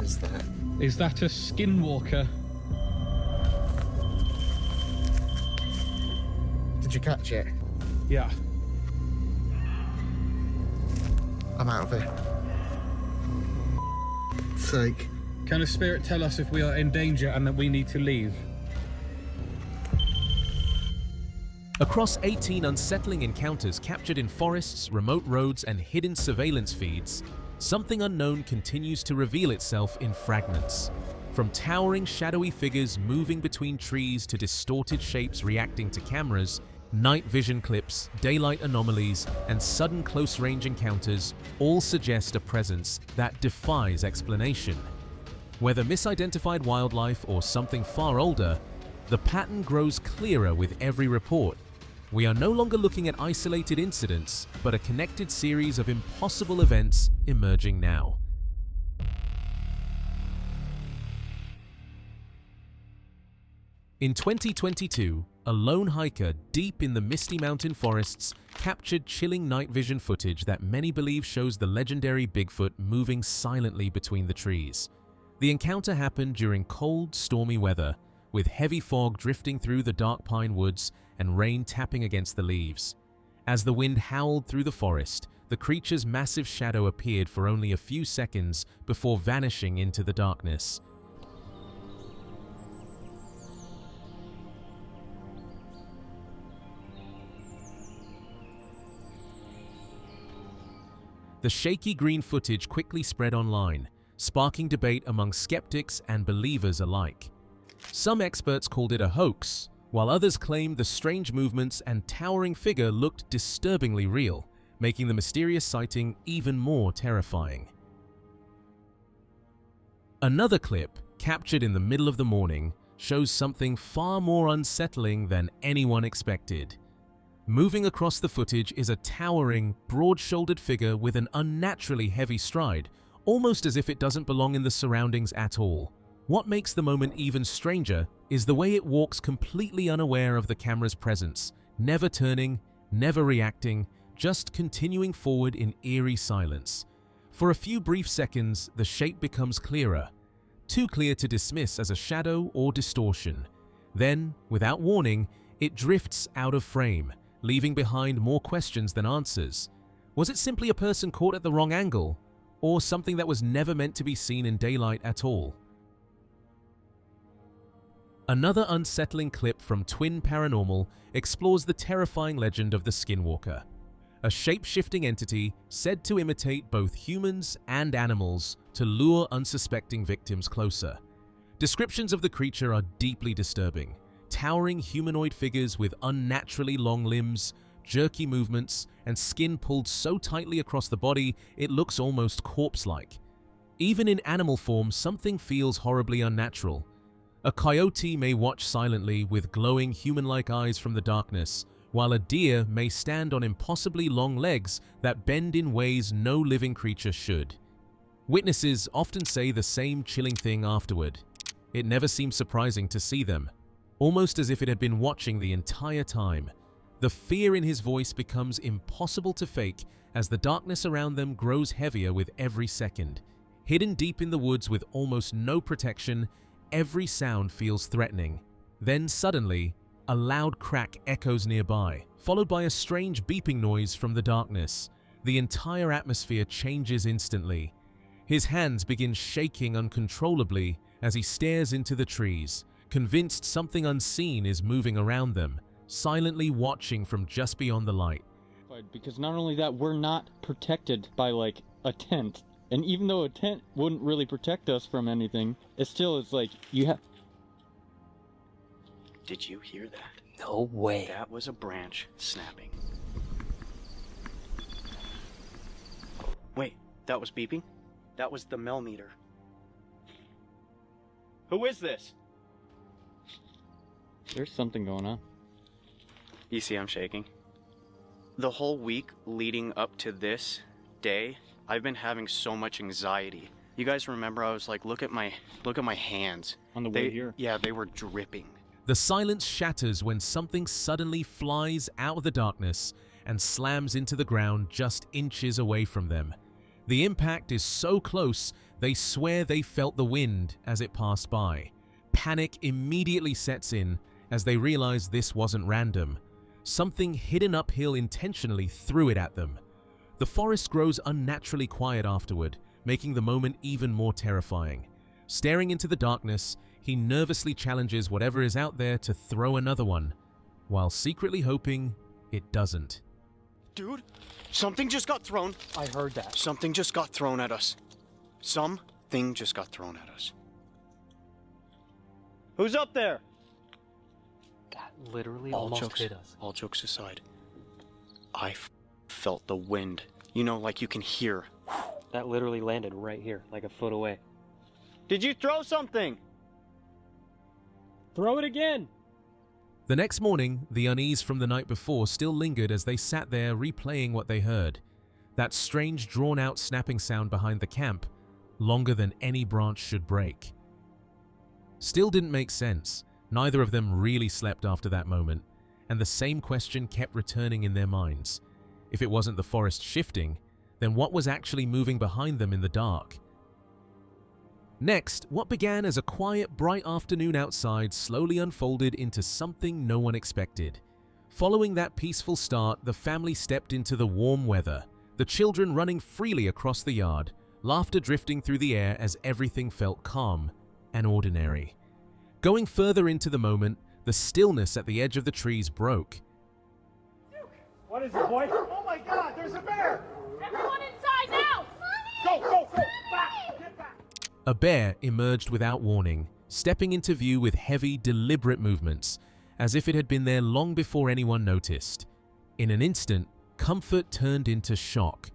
is that? Is that a skinwalker? Did you catch it? Yeah. I'm out of here. Sake. Can a spirit tell us if we are in danger and that we need to leave? Across 18 unsettling encounters captured in forests, remote roads, and hidden surveillance feeds, something unknown continues to reveal itself in fragments. From towering, shadowy figures moving between trees to distorted shapes reacting to cameras, night vision clips, daylight anomalies, and sudden close-range encounters all suggest a presence that defies explanation. Whether misidentified wildlife or something far older, the pattern grows clearer with every report. We are no longer looking at isolated incidents, but a connected series of impossible events emerging now. In 2022, a lone hiker deep in the misty mountain forests captured chilling night vision footage that many believe shows the legendary Bigfoot moving silently between the trees. The encounter happened during cold, stormy weather, with heavy fog drifting through the dark pine woods and rain tapping against the leaves. As the wind howled through the forest, the creature's massive shadow appeared for only a few seconds before vanishing into the darkness. The shaky green footage quickly spread online, sparking debate among skeptics and believers alike. Some experts called it a hoax, while others claimed the strange movements and towering figure looked disturbingly real, making the mysterious sighting even more terrifying. Another clip, captured in the middle of the morning, shows something far more unsettling than anyone expected. Moving across the footage is a towering, broad-shouldered figure with an unnaturally heavy stride, almost as if it doesn't belong in the surroundings at all. What makes the moment even stranger is the way it walks completely unaware of the camera's presence, never turning, never reacting, just continuing forward in eerie silence. For a few brief seconds, the shape becomes clearer, too clear to dismiss as a shadow or distortion. Then, without warning, it drifts out of frame, leaving behind more questions than answers. Was it simply a person caught at the wrong angle, or something that was never meant to be seen in daylight at all? Another unsettling clip from Twin Paranormal explores the terrifying legend of the Skinwalker, a shape-shifting entity said to imitate both humans and animals to lure unsuspecting victims closer. Descriptions of the creature are deeply disturbing. Towering humanoid figures with unnaturally long limbs, jerky movements, and skin pulled so tightly across the body it looks almost corpse-like. Even in animal form, something feels horribly unnatural. A coyote may watch silently with glowing human-like eyes from the darkness, while a deer may stand on impossibly long legs that bend in ways no living creature should. Witnesses often say the same chilling thing afterward. It never seems surprising to see them, almost as if it had been watching the entire time. The fear in his voice becomes impossible to fake as the darkness around them grows heavier with every second. Hidden deep in the woods with almost no protection, every sound feels threatening. Then suddenly, a loud crack echoes nearby, followed by a strange beeping noise from the darkness. The entire atmosphere changes instantly. His hands begin shaking uncontrollably as he stares into the trees, convinced something unseen is moving around them, silently watching from just beyond the light. Because not only that, we're not protected by like a tent. And even though a tent wouldn't really protect us from anything, it still is like you have... Did you hear that? No way. That was a branch snapping. Wait, that was beeping? That was the millimeter. Who is this? There's something going on. You see I'm shaking? The whole week leading up to this day, I've been having so much anxiety. You guys remember I was like, look at my hands. On the way here? Yeah, they were dripping. The silence shatters when something suddenly flies out of the darkness and slams into the ground just inches away from them. The impact is so close They swear they felt the wind as it passed by. Panic immediately sets in as they realize this wasn't random. Something hidden uphill intentionally threw it at them. The forest grows unnaturally quiet afterward, making the moment even more terrifying. Staring into the darkness, he nervously challenges whatever is out there to throw another one, while secretly hoping it doesn't. Dude, something just got thrown. I heard that. Something just got thrown at us. Something just got thrown at us. Who's up there? That literally almost hit us. All jokes aside, I felt the wind. You know, like you can hear. That literally landed right here, like a foot away. Did you throw something? Throw it again! The next morning, the unease from the night before still lingered as they sat there replaying what they heard. That strange drawn-out snapping sound behind the camp, longer than any branch should break. Still didn't make sense. Neither of them really slept after that moment, and the same question kept returning in their minds. If it wasn't the forest shifting, then what was actually moving behind them in the dark? Next, what began as a quiet, bright afternoon outside slowly unfolded into something no one expected. Following that peaceful start, the family stepped into the warm weather, the children running freely across the yard, laughter drifting through the air as everything felt calm and ordinary. Going further into the moment, the stillness at the edge of the trees broke. What is it, boy? Oh my God, there's a bear! Everyone inside now! Go! Back! Get back! A bear emerged without warning, stepping into view with heavy, deliberate movements, as if it had been there long before anyone noticed. In an instant, comfort turned into shock.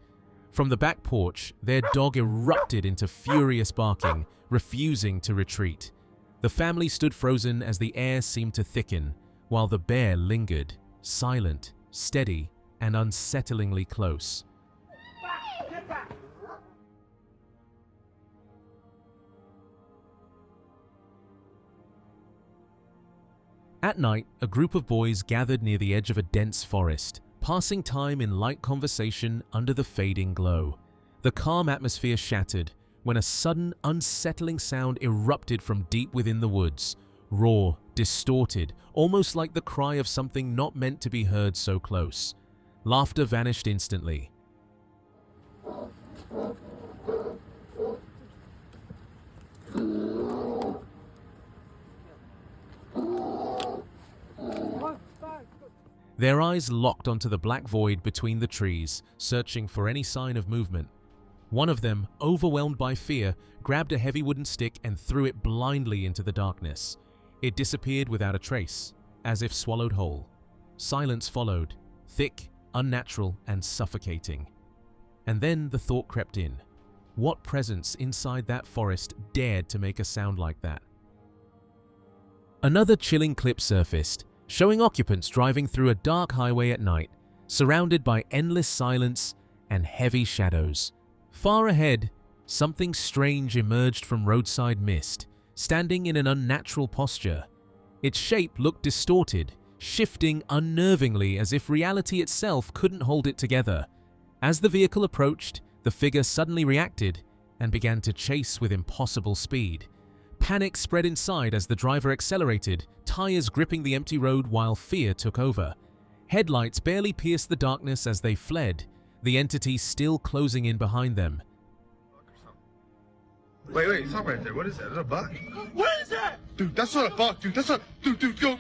From the back porch, their dog erupted into furious barking, refusing to retreat. The family stood frozen as the air seemed to thicken, while the bear lingered, silent, steady, and unsettlingly close. Get back! At night, a group of boys gathered near the edge of a dense forest, passing time in light conversation under the fading glow. The calm atmosphere shattered when a sudden, unsettling sound erupted from deep within the woods, raw, distorted, almost like the cry of something not meant to be heard so close. Laughter vanished instantly. Their eyes locked onto the black void between the trees, searching for any sign of movement. One of them, overwhelmed by fear, grabbed a heavy wooden stick and threw it blindly into the darkness. It disappeared without a trace, as if swallowed whole. Silence followed, thick, unnatural, and suffocating. And then the thought crept in. What presence inside that forest dared to make a sound like that? Another chilling clip surfaced, showing occupants driving through a dark highway at night, surrounded by endless silence and heavy shadows. Far ahead, something strange emerged from roadside mist, standing in an unnatural posture. Its shape looked distorted, shifting unnervingly as if reality itself couldn't hold it together. As the vehicle approached, the figure suddenly reacted and began to chase with impossible speed. Panic spread inside as the driver accelerated, tires gripping the empty road while fear took over. Headlights barely pierced the darkness as they fled, the entity still closing in behind them. Wait, stop right there. What is that? Is that a buck? What is that? Dude, that's not a buck, dude. That's not. Dude, go.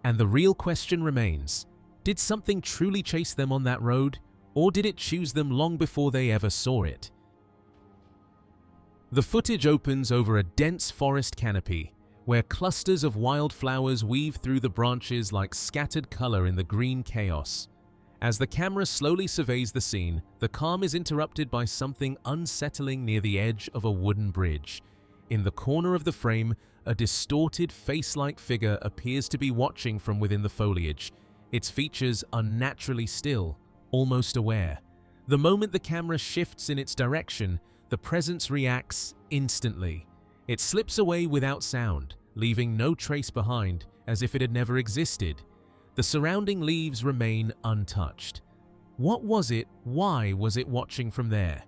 And the real question remains, did something truly chase them on that road, or did it choose them long before they ever saw it? The footage opens over a dense forest canopy, where clusters of wildflowers weave through the branches like scattered color in the green chaos. As the camera slowly surveys the scene, the calm is interrupted by something unsettling near the edge of a wooden bridge. In the corner of the frame, a distorted face-like figure appears to be watching from within the foliage, its features unnaturally still, almost aware. The moment the camera shifts in its direction, the presence reacts instantly. It slips away without sound, leaving no trace behind, as if it had never existed. The surrounding leaves remain untouched. What was it? Why was it watching from there?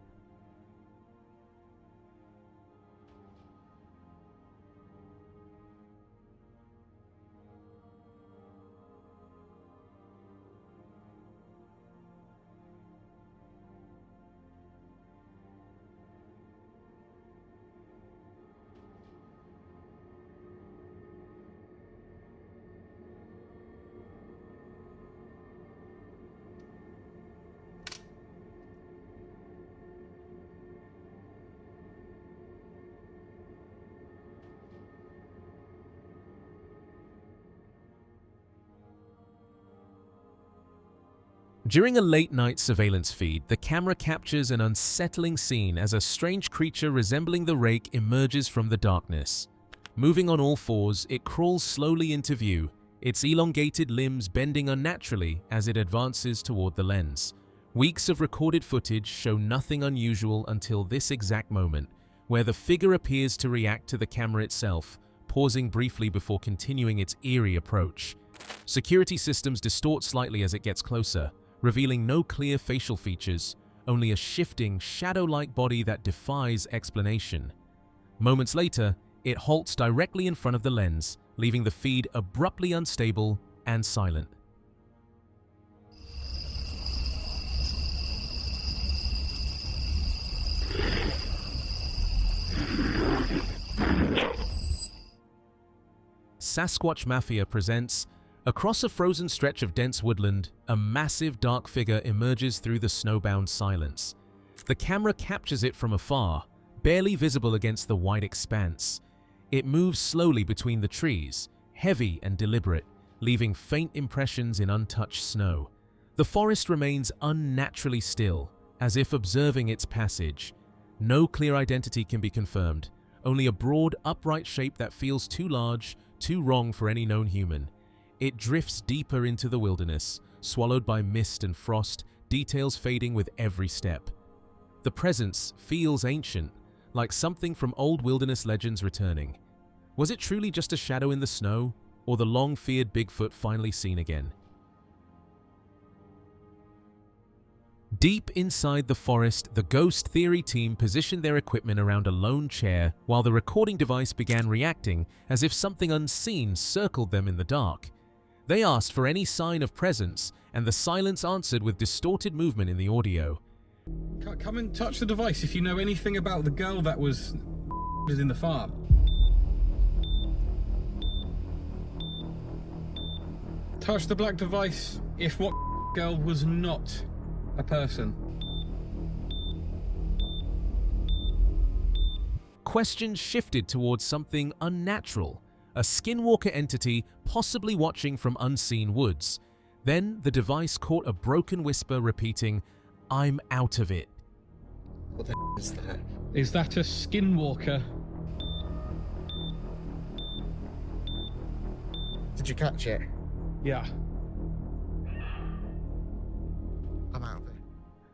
During a late-night surveillance feed, the camera captures an unsettling scene as a strange creature resembling the rake emerges from the darkness. Moving on all fours, it crawls slowly into view, its elongated limbs bending unnaturally as it advances toward the lens. Weeks of recorded footage show nothing unusual until this exact moment, where the figure appears to react to the camera itself, pausing briefly before continuing its eerie approach. Security systems distort slightly as it gets closer, revealing no clear facial features, only a shifting, shadow-like body that defies explanation. Moments later, it halts directly in front of the lens, leaving the feed abruptly unstable and silent. Sasquatch Mafia presents. Across a frozen stretch of dense woodland, a massive dark figure emerges through the snowbound silence. The camera captures it from afar, barely visible against the wide expanse. It moves slowly between the trees, heavy and deliberate, leaving faint impressions in untouched snow. The forest remains unnaturally still, as if observing its passage. No clear identity can be confirmed, only a broad, upright shape that feels too large, too wrong for any known human. It drifts deeper into the wilderness, swallowed by mist and frost, details fading with every step. The presence feels ancient, like something from old wilderness legends returning. Was it truly just a shadow in the snow, or the long-feared Bigfoot finally seen again? Deep inside the forest, the ghost theory team positioned their equipment around a lone chair while the recording device began reacting as if something unseen circled them in the dark. They asked for any sign of presence, and the silence answered with distorted movement in the audio. Come and touch the device if you know anything about the girl that was in the farm. Touch the black device if what girl was not a person. Questions shifted towards something unnatural, a skinwalker entity possibly watching from unseen woods. Then the device caught a broken whisper repeating, "I'm out of it." What the is that? Is that a skinwalker? Did you catch it? Yeah. I'm out of it.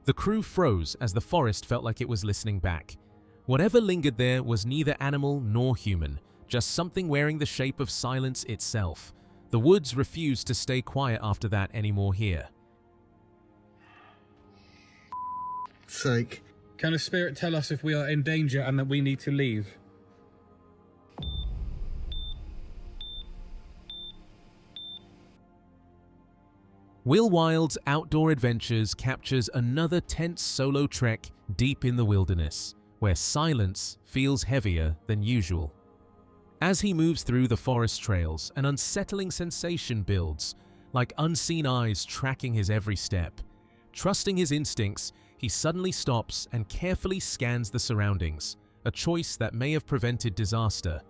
The crew froze as the forest felt like it was listening back. Whatever lingered there was neither animal nor human, just something wearing the shape of silence itself. The woods refused to stay quiet after that anymore here. Sake. Can a spirit tell us if we are in danger and that we need to leave? Will Wilde's Outdoor Adventures captures another tense solo trek deep in the wilderness, where silence feels heavier than usual. As he moves through the forest trails, an unsettling sensation builds, like unseen eyes tracking his every step. Trusting his instincts, he suddenly stops and carefully scans the surroundings, a choice that may have prevented disaster.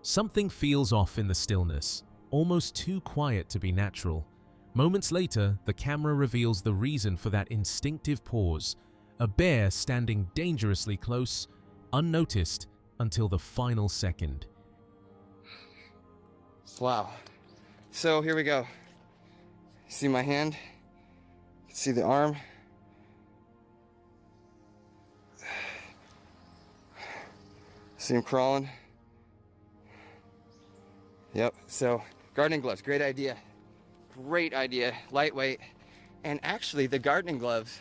Something feels off in the stillness, almost too quiet to be natural. Moments later, the camera reveals the reason for that instinctive pause, a bear standing dangerously close, unnoticed until the final second. Wow. So here we go. See my hand? See the arm? See him crawling? Yep, so gardening gloves, great idea. Great idea, lightweight, And actually, the gardening gloves.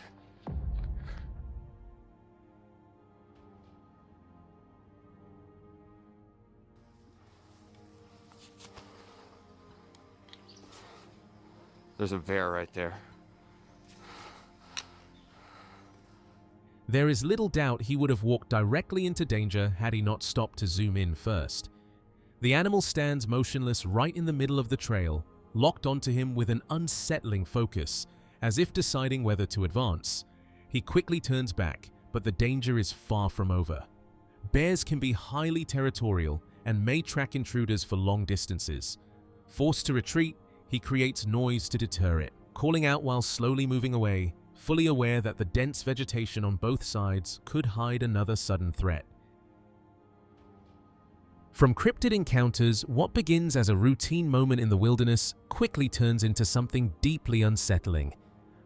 There's a bear right there. There is little doubt he would have walked directly into danger had he not stopped to zoom in first. The animal stands motionless right in the middle of the trail, locked onto him with an unsettling focus, as if deciding whether to advance. He quickly turns back, but the danger is far from over. Bears can be highly territorial and may track intruders for long distances. Forced to retreat, he creates noise to deter it, calling out while slowly moving away, fully aware that the dense vegetation on both sides could hide another sudden threat. From cryptid encounters, what begins as a routine moment in the wilderness quickly turns into something deeply unsettling.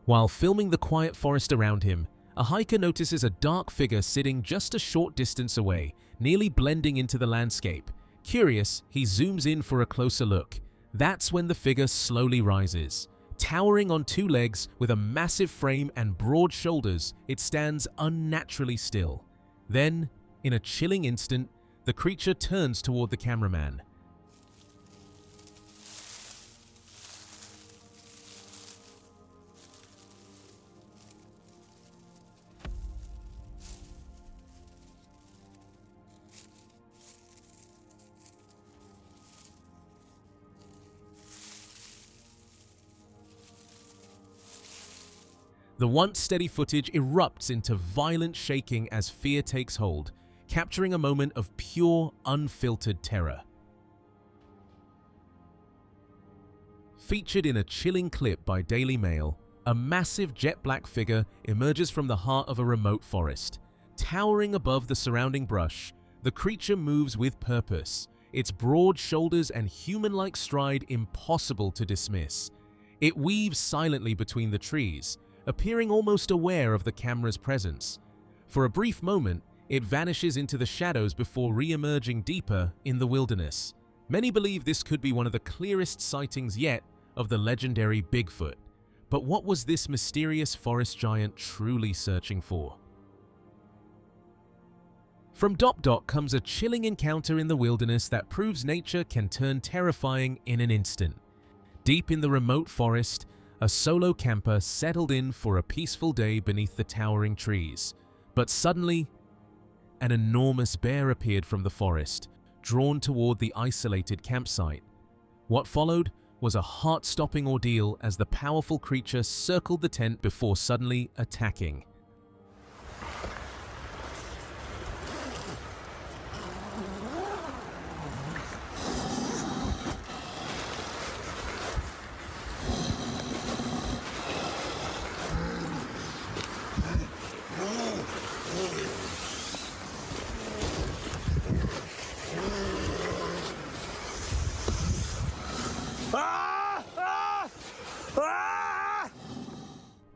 While filming the quiet forest around him, a hiker notices a dark figure sitting just a short distance away, nearly blending into the landscape. Curious, he zooms in for a closer look. That's when the figure slowly rises. Towering on two legs with a massive frame and broad shoulders, it stands unnaturally still. Then, in a chilling instant, the creature turns toward the cameraman. The once steady footage erupts into violent shaking as fear takes hold, capturing a moment of pure, unfiltered terror. Featured in a chilling clip by Daily Mail, a massive jet black figure emerges from the heart of a remote forest. Towering above the surrounding brush, the creature moves with purpose, its broad shoulders and human-like stride impossible to dismiss. It weaves silently between the trees, appearing almost aware of the camera's presence. For a brief moment, it vanishes into the shadows before re-emerging deeper in the wilderness. Many believe this could be one of the clearest sightings yet of the legendary Bigfoot. But what was this mysterious forest giant truly searching for? From Dot comes a chilling encounter in the wilderness that proves nature can turn terrifying in an instant. Deep in the remote forest, a solo camper settled in for a peaceful day beneath the towering trees. But suddenly, an enormous bear appeared from the forest, drawn toward the isolated campsite. What followed was a heart-stopping ordeal as the powerful creature circled the tent before suddenly attacking.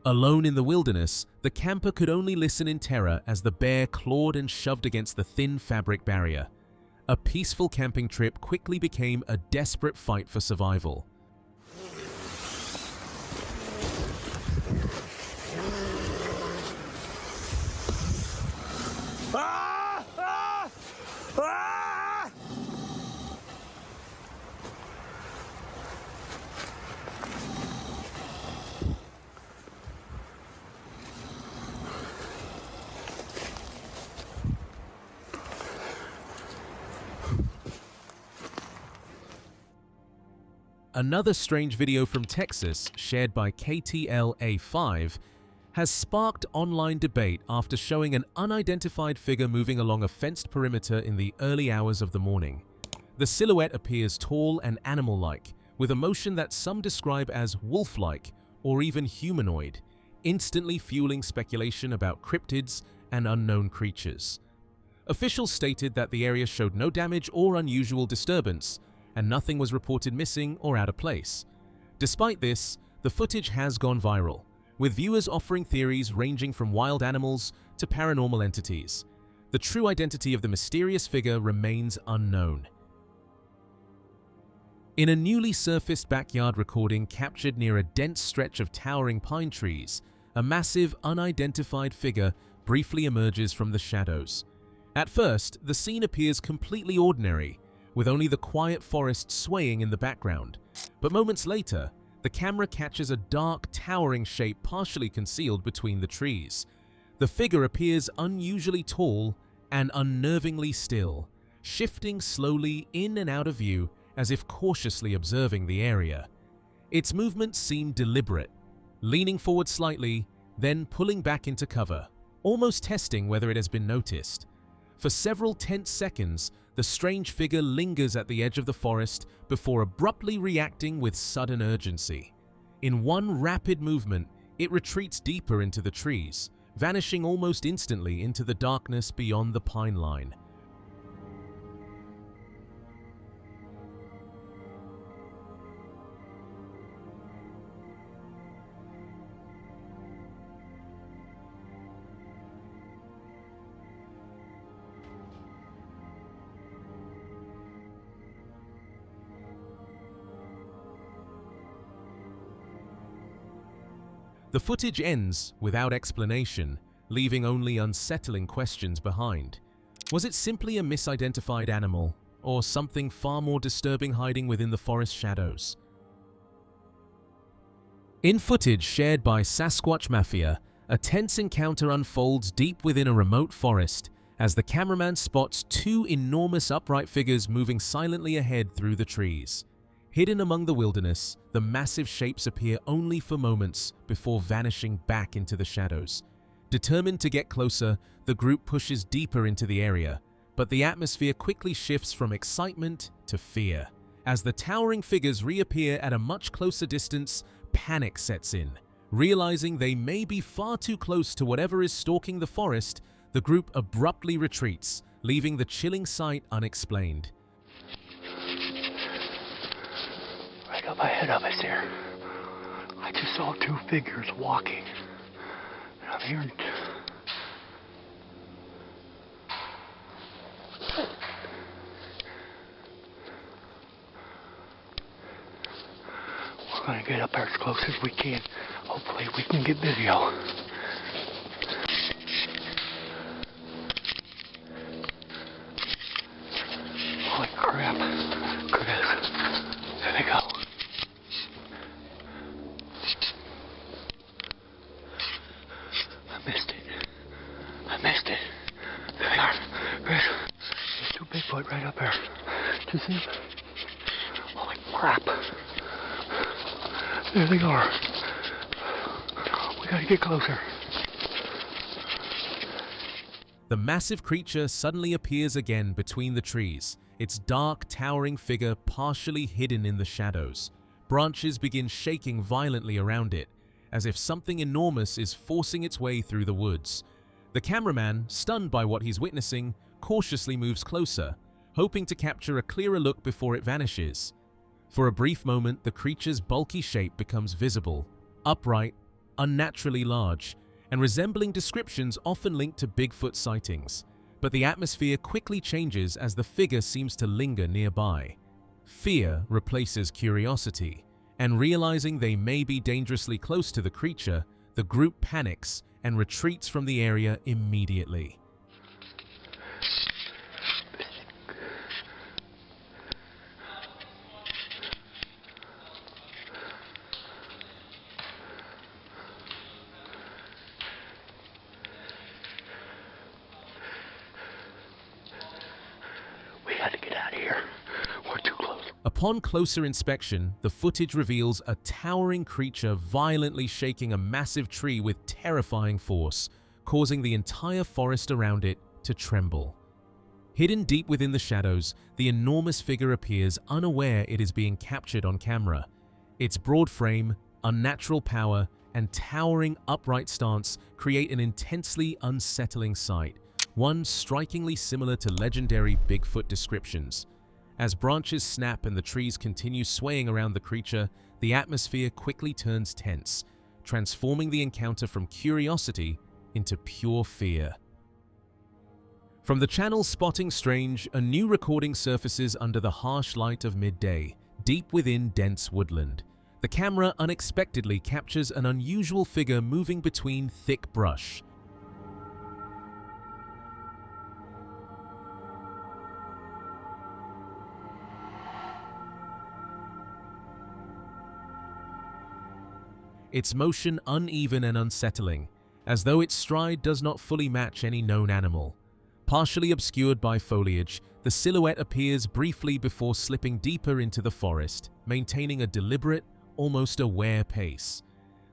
Alone in the wilderness, the camper could only listen in terror as the bear clawed and shoved against the thin fabric barrier. A peaceful camping trip quickly became a desperate fight for survival. Another strange video from Texas, shared by KTLA5, has sparked online debate after showing an unidentified figure moving along a fenced perimeter in the early hours of the morning. The silhouette appears tall and animal-like, with a motion that some describe as wolf-like or even humanoid, instantly fueling speculation about cryptids and unknown creatures. Officials stated that the area showed no damage or unusual disturbance, and nothing was reported missing or out of place. Despite this, the footage has gone viral, with viewers offering theories ranging from wild animals to paranormal entities. The true identity of the mysterious figure remains unknown. In a newly surfaced backyard recording captured near a dense stretch of towering pine trees, a massive, unidentified figure briefly emerges from the shadows. At first, the scene appears completely ordinary, with only the quiet forest swaying in the background. But moments later, the camera catches a dark, towering shape partially concealed between the trees. The figure appears unusually tall and unnervingly still, shifting slowly in and out of view as if cautiously observing the area. Its movements seem deliberate, leaning forward slightly, then pulling back into cover, almost testing whether it has been noticed. For several tense seconds, the strange figure lingers at the edge of the forest before abruptly reacting with sudden urgency. In one rapid movement, it retreats deeper into the trees, vanishing almost instantly into the darkness beyond the pine line. The footage ends without explanation, leaving only unsettling questions behind. Was it simply a misidentified animal, or something far more disturbing hiding within the forest shadows? In footage shared by Sasquatch Mafia, a tense encounter unfolds deep within a remote forest as the cameraman spots two enormous upright figures moving silently ahead through the trees. Hidden among the wilderness, the massive shapes appear only for moments before vanishing back into the shadows. Determined to get closer, the group pushes deeper into the area, but the atmosphere quickly shifts from excitement to fear. As the towering figures reappear at a much closer distance, panic sets in. Realizing they may be far too close to whatever is stalking the forest, the group abruptly retreats, leaving the chilling sight unexplained. Right up ahead of us here, I just saw two figures walking, and I'm hearing... We're gonna get up there as close as we can. Hopefully we can get video. Holy crap. Chris. There they go. I missed it. There they are. Chris. There's two Bigfoot right up there. Do you see them? Holy crap. There they are. We gotta get closer. The massive creature suddenly appears again between the trees, its dark, towering figure partially hidden in the shadows. Branches begin shaking violently around it, as if something enormous is forcing its way through the woods. The cameraman, stunned by what he's witnessing, cautiously moves closer, hoping to capture a clearer look before it vanishes. For a brief moment, the creature's bulky shape becomes visible, upright, unnaturally large, and resembling descriptions often linked to Bigfoot sightings. But the atmosphere quickly changes as the figure seems to linger nearby. Fear replaces curiosity, and realizing they may be dangerously close to the creature, the group panics and retreats from the area immediately. Upon closer inspection, the footage reveals a towering creature violently shaking a massive tree with terrifying force, causing the entire forest around it to tremble. Hidden deep within the shadows, the enormous figure appears unaware it is being captured on camera. Its broad frame, unnatural power, and towering upright stance create an intensely unsettling sight, one strikingly similar to legendary Bigfoot descriptions. As branches snap and the trees continue swaying around the creature, the atmosphere quickly turns tense, transforming the encounter from curiosity into pure fear. From the channel Spotting Strange, a new recording surfaces under the harsh light of midday, deep within dense woodland. The camera unexpectedly captures an unusual figure moving between thick brush. Its motion uneven and unsettling, as though its stride does not fully match any known animal. Partially obscured by foliage, the silhouette appears briefly before slipping deeper into the forest, maintaining a deliberate, almost aware pace.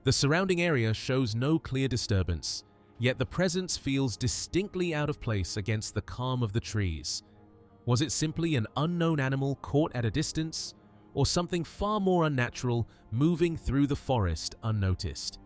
The surrounding area shows no clear disturbance, yet the presence feels distinctly out of place against the calm of the trees. Was it simply an unknown animal caught at a distance, or something far more unnatural moving through the forest unnoticed?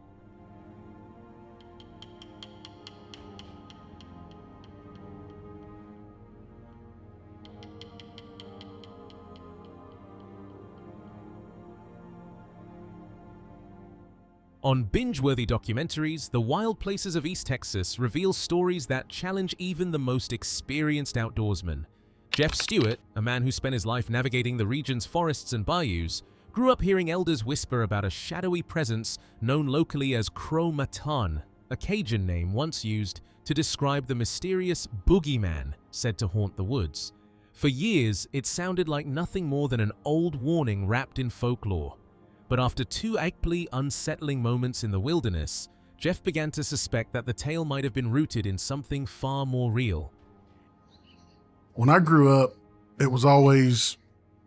On binge-worthy documentaries, the wild places of East Texas reveal stories that challenge even the most experienced outdoorsmen. Jeff Stewart, a man who spent his life navigating the region's forests and bayous, grew up hearing elders whisper about a shadowy presence known locally as Crow Matan, a Cajun name once used to describe the mysterious boogeyman said to haunt the woods. For years, it sounded like nothing more than an old warning wrapped in folklore. But after two equally unsettling moments in the wilderness, Jeff began to suspect that the tale might have been rooted in something far more real. When I grew up, it was always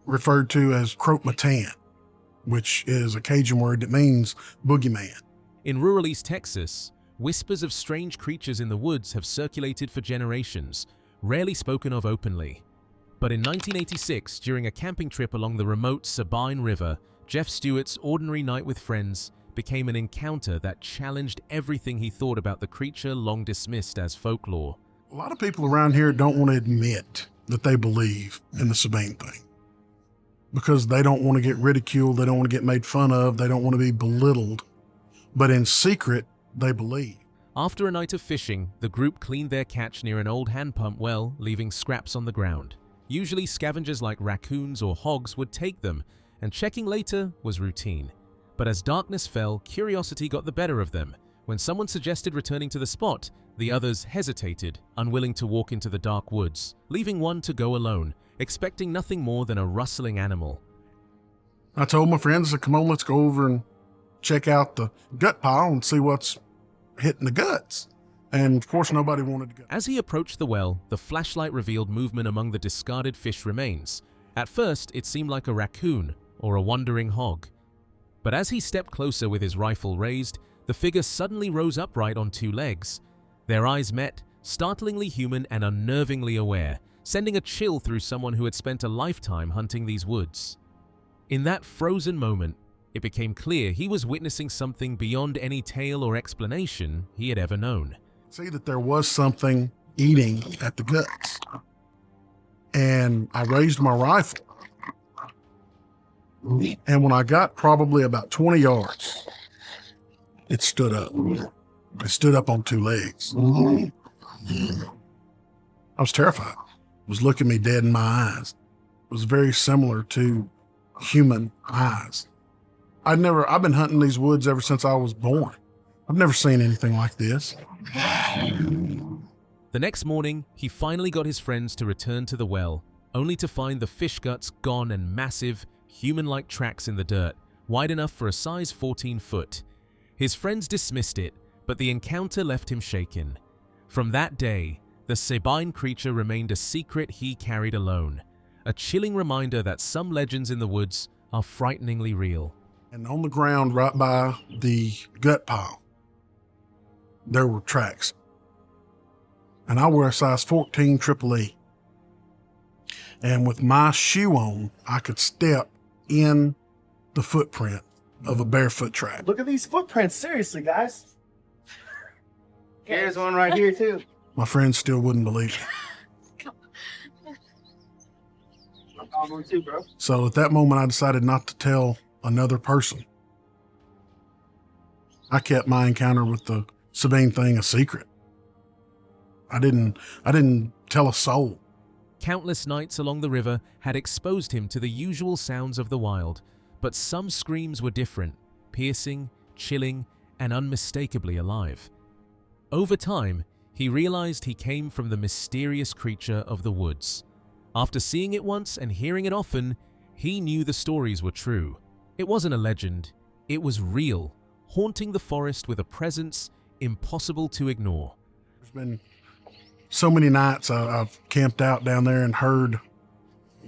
referred to as Crow Matan, which is a Cajun word that means boogeyman. In rural East Texas, whispers of strange creatures in the woods have circulated for generations, rarely spoken of openly. But in 1986, during a camping trip along the remote Sabine River, Jeff Stewart's ordinary night with friends became an encounter that challenged everything he thought about the creature long dismissed as folklore. A lot of people around here don't want to admit that they believe in the Sabine thing because they don't want to get ridiculed, they don't want to get made fun of, they don't want to be belittled, but in secret, they believe. After a night of fishing, the group cleaned their catch near an old hand pump well, leaving scraps on the ground. Usually scavengers like raccoons or hogs would take them, and checking later was routine. But as darkness fell, curiosity got the better of them. When someone suggested returning to the spot, the others hesitated, unwilling to walk into the dark woods, leaving one to go alone, expecting nothing more than a rustling animal. I told my friends to come on, let's go over and check out the gut pile and see what's hitting the guts. And of course, nobody wanted to go. As he approached the well, the flashlight revealed movement among the discarded fish remains. At first, it seemed like a raccoon or a wandering hog. But as he stepped closer with his rifle raised, the figure suddenly rose upright on two legs. Their eyes met, startlingly human and unnervingly aware, sending a chill through someone who had spent a lifetime hunting these woods. In that frozen moment, it became clear he was witnessing something beyond any tale or explanation he had ever known. See that there was something eating at the guts. And I raised my rifle. And when I got probably about 20 yards, it stood up. It stood up on two legs. I was terrified. It was looking me dead in my eyes. It was very similar to human eyes. I've been hunting these woods ever since I was born. I've never seen anything like this. The next morning, he finally got his friends to return to the well, only to find the fish guts gone and massive, human-like tracks in the dirt, wide enough for a size 14 foot. His friends dismissed it, but the encounter left him shaken. From that day, the Sabine creature remained a secret he carried alone, a chilling reminder that some legends in the woods are frighteningly real. And on the ground right by the gut pile, there were tracks. And I wear a size 14 triple E. And with my shoe on, I could step in the footprint of a barefoot track. Look at these footprints, seriously, guys. Here's one right here, too. My friends still wouldn't believe it. I'm going too, bro. So at that moment, I decided not to tell another person. I kept my encounter with the Sabine thing a secret. I didn't tell a soul. Countless nights along the river had exposed him to the usual sounds of the wild, but some screams were different, piercing, chilling, and unmistakably alive. Over time, he realized he came from the mysterious creature of the woods. After seeing it once and hearing it often, he knew the stories were true. It wasn't a legend, it was real, haunting the forest with a presence impossible to ignore. There's been so many nights I've camped out down there and heard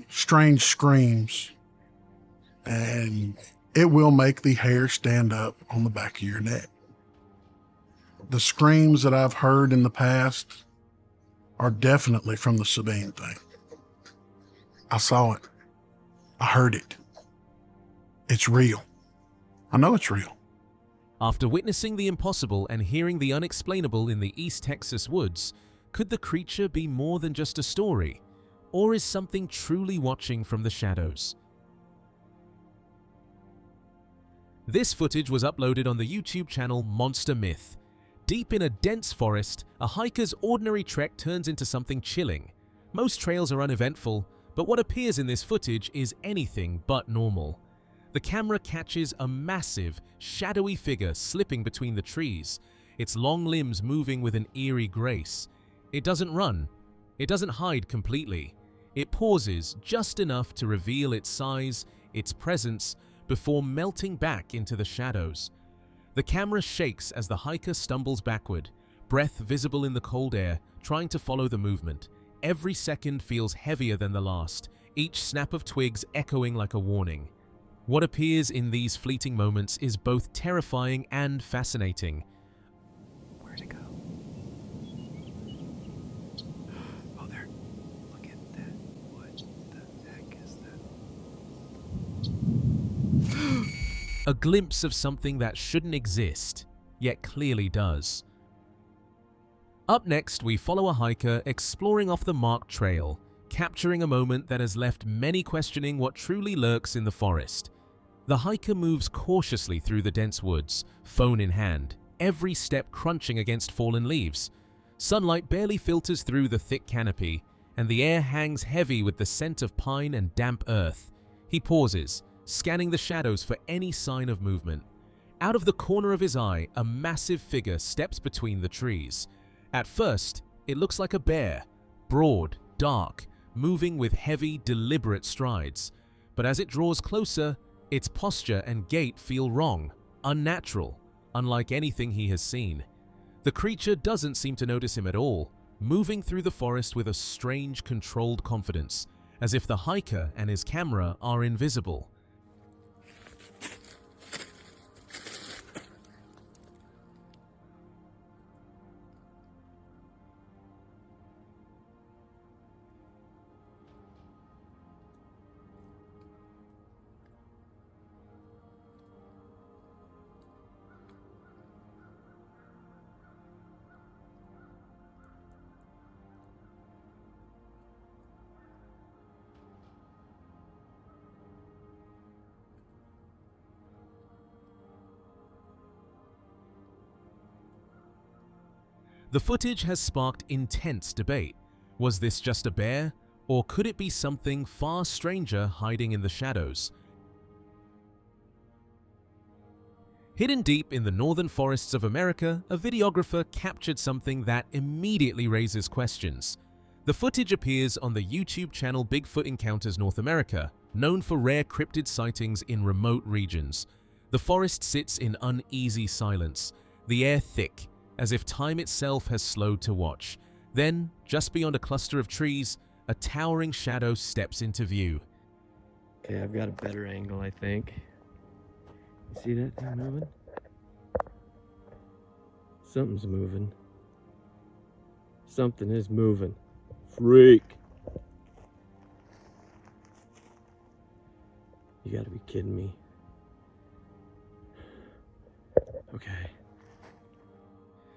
strange screams, and it will make the hair stand up on the back of your neck. The screams that I've heard in the past are definitely from the Sabine thing. I saw it. I heard it. It's real. I know it's real. After witnessing the impossible and hearing the unexplainable in the East Texas woods, could the creature be more than just a story? Or is something truly watching from the shadows? This footage was uploaded on the YouTube channel Monster Myth. Deep in a dense forest, a hiker's ordinary trek turns into something chilling. Most trails are uneventful, but what appears in this footage is anything but normal. The camera catches a massive, shadowy figure slipping between the trees, its long limbs moving with an eerie grace. It doesn't run. It doesn't hide completely. It pauses just enough to reveal its size, its presence, before melting back into the shadows. The camera shakes as the hiker stumbles backward, breath visible in the cold air, trying to follow the movement. Every second feels heavier than the last, each snap of twigs echoing like a warning. What appears in these fleeting moments is both terrifying and fascinating. Where'd it go? Oh, there. Look at that. What the heck is that? A glimpse of something that shouldn't exist, yet clearly does. Up next, we follow a hiker exploring off the marked trail, capturing a moment that has left many questioning what truly lurks in the forest. The hiker moves cautiously through the dense woods, phone in hand, every step crunching against fallen leaves. Sunlight barely filters through the thick canopy, and the air hangs heavy with the scent of pine and damp earth. He pauses, scanning the shadows for any sign of movement. Out of the corner of his eye, a massive figure steps between the trees. At first, it looks like a bear, broad, dark, moving with heavy, deliberate strides. But as it draws closer, its posture and gait feel wrong, unnatural, unlike anything he has seen. The creature doesn't seem to notice him at all, moving through the forest with a strange, controlled confidence, as if the hiker and his camera are invisible. The footage has sparked intense debate. Was this just a bear, or could it be something far stranger hiding in the shadows? Hidden deep in the northern forests of America, a videographer captured something that immediately raises questions. The footage appears on the YouTube channel Bigfoot Encounters North America, known for rare cryptid sightings in remote regions. The forest sits in uneasy silence, the air thick, as if time itself has slowed to watch. Then, just beyond a cluster of trees, a towering shadow steps into view. Okay, I've got a better angle, I think. You see that thing moving? Something's moving. Something is moving. Freak! You gotta be kidding me. Okay.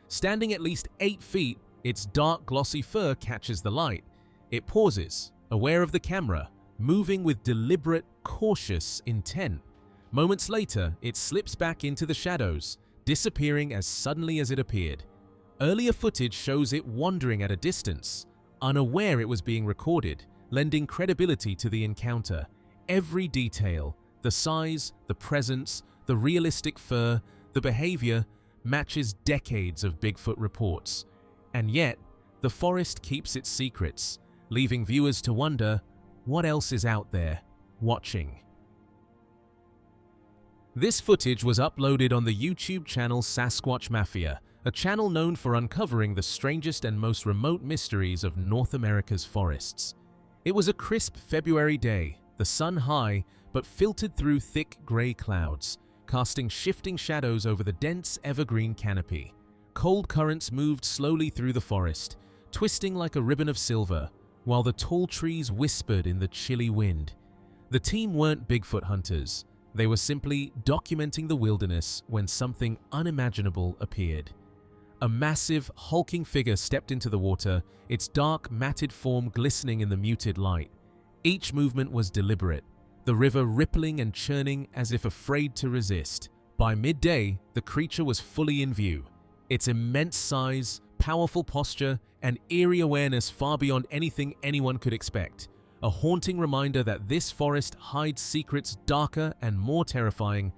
Standing at least 8 feet, its dark glossy fur catches the light. It pauses, aware of the camera, moving with deliberate, cautious intent. Moments later, it slips back into the shadows, disappearing as suddenly as it appeared. Earlier footage shows it wandering at a distance, unaware it was being recorded, lending credibility to the encounter. Every detail, the size, the presence, the realistic fur, the behavior, matches decades of Bigfoot reports. And yet, the forest keeps its secrets, leaving viewers to wonder what else is out there, watching. This footage was uploaded on the YouTube channel Sasquatch Mafia, a channel known for uncovering the strangest and most remote mysteries of North America's forests. It was a crisp February day, the sun high, but filtered through thick gray clouds, casting shifting shadows over the dense evergreen canopy. Cold currents moved slowly through the forest, twisting like a ribbon of silver, while the tall trees whispered in the chilly wind. The team weren't Bigfoot hunters. They were simply documenting the wilderness when something unimaginable appeared. A massive, hulking figure stepped into the water, its dark, matted form glistening in the muted light. Each movement was deliberate, the river rippling and churning as if afraid to resist. By midday, the creature was fully in view. Its immense size, powerful posture, and eerie awareness far beyond anything anyone could expect. A haunting reminder that this forest hides secrets darker and more terrifying